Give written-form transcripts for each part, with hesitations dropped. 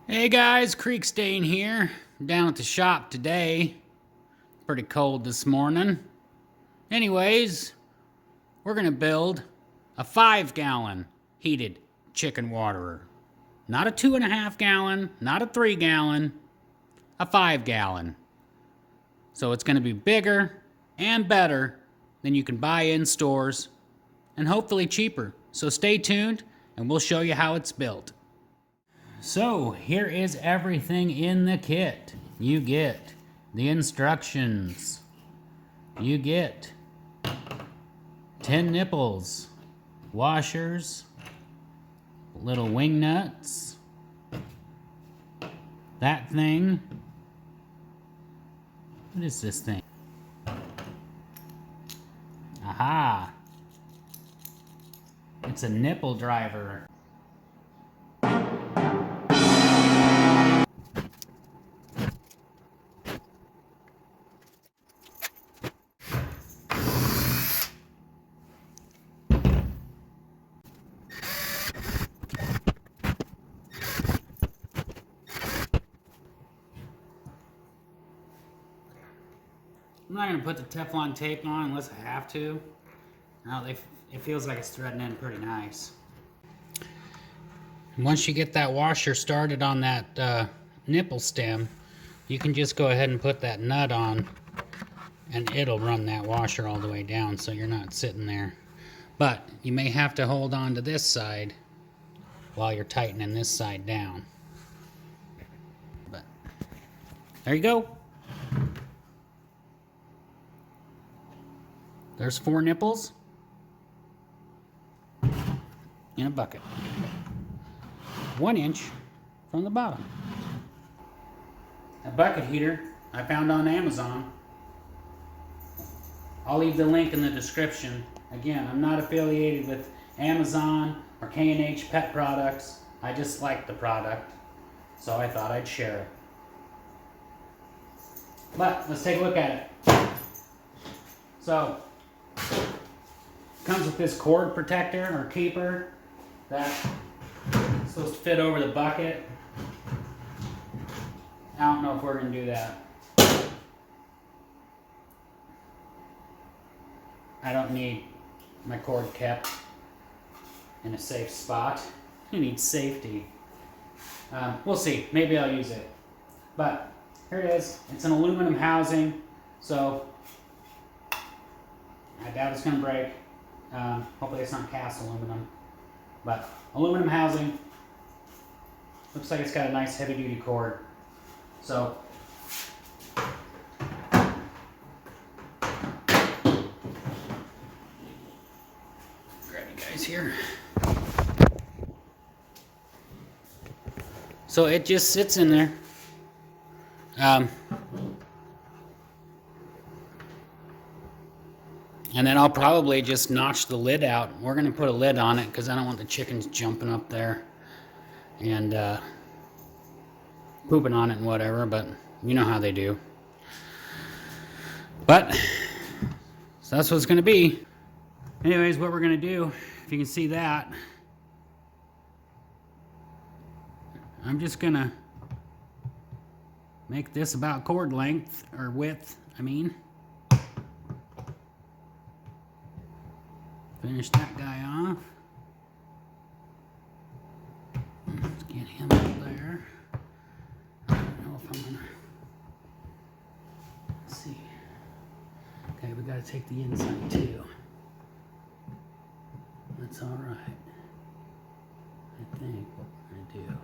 Hey guys, Creek Stain here. I'm down at the shop today. Pretty cold this morning. Anyways, we're gonna build a 5-gallon heated chicken waterer. Not a 2.5-gallon, not a 3-gallon, a 5-gallon. So it's gonna be bigger and better than you can buy in stores and hopefully cheaper. So stay tuned and we'll show you how it's built. So here is everything in the kit. You get the instructions. You get 10 nipples, washers, little wing nuts, that thing. What is this thing? Aha! It's a nipple driver. I'm not going to put the Teflon tape on unless I have to. Now it feels like it's threading in pretty nice. Once you get that washer started on that nipple stem, you can just go ahead and put that nut on and it'll run that washer all the way down so you're not sitting there. But you may have to hold on to this side while you're tightening this side down. But there you go. There's 4 nipples in a bucket. 1 inch from the bottom. A bucket heater I found on Amazon. I'll leave the link in the description. Again, I'm not affiliated with Amazon or K&H Pet Products. I just like the product, so I thought I'd share it. But let's take a look at it. So, comes with this cord protector or keeper that's supposed to fit over the bucket. I don't know if we're going to do that. I don't need my cord kept in a safe spot. I need safety. We'll see. Maybe I'll use it. But here it is. It's an aluminum housing, so I doubt it's going to break. Hopefully it's not cast aluminum. But aluminum housing. Looks like it's got a nice heavy duty cord. So grab you guys here. So it just sits in there. And then I'll probably just notch the lid out. We're going to put a lid on it because I don't want the chickens jumping up there and pooping on it and whatever, but you know how they do. But, so that's what it's going to be. Anyways, what we're going to do, if you can see that, I'm just going to make this about cord length, or width, I mean. Finish that guy off. Let's get him up there. I don't know if I'm gonna. Let's see. Okay, we gotta take the inside too. That's alright. I think what we're gonna do.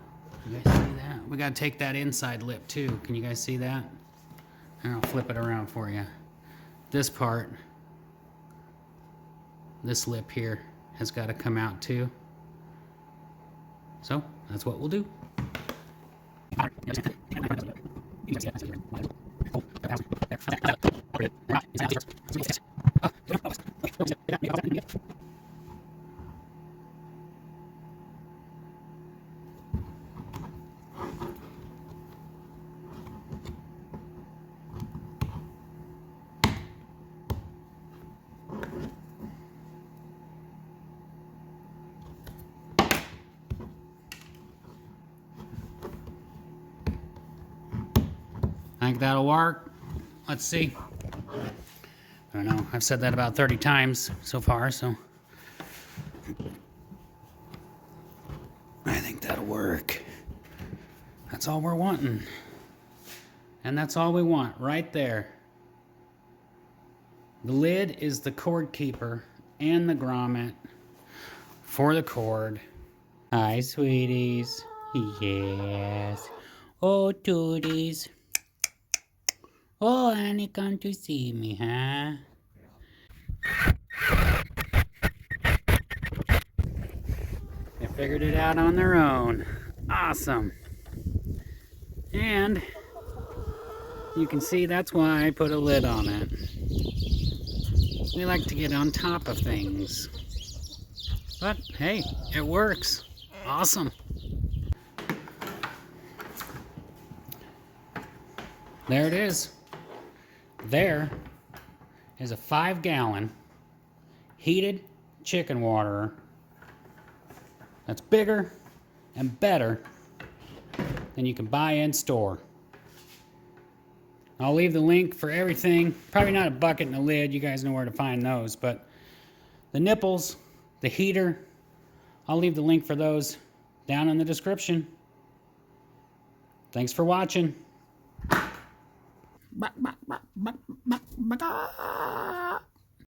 You guys see that? We gotta take that inside lip too. Can you guys see that? Here, I'll flip it around for you. This part. This lip here has got to come out too. So that's what we'll do. I think that'll work. Let's see. I don't know. I've said that about 30 times so far, so I think that'll work. That's all we're wanting. And that's all we want right there. The lid is the cord keeper and the grommet for the cord. Hi, sweeties. Yes. Oh, tooties. Oh, Annie, come to see me, huh? They figured it out on their own. Awesome. And you can see that's why I put a lid on it. We like to get on top of things. But hey, it works. Awesome. There it is. There is a 5-gallon heated chicken waterer that's bigger and better than you can buy in store. I'll leave the link for everything. Probably not a bucket and a lid. You guys know where to find those. But the nipples, the heater, I'll leave the link for those down in the description. Thanks for watching.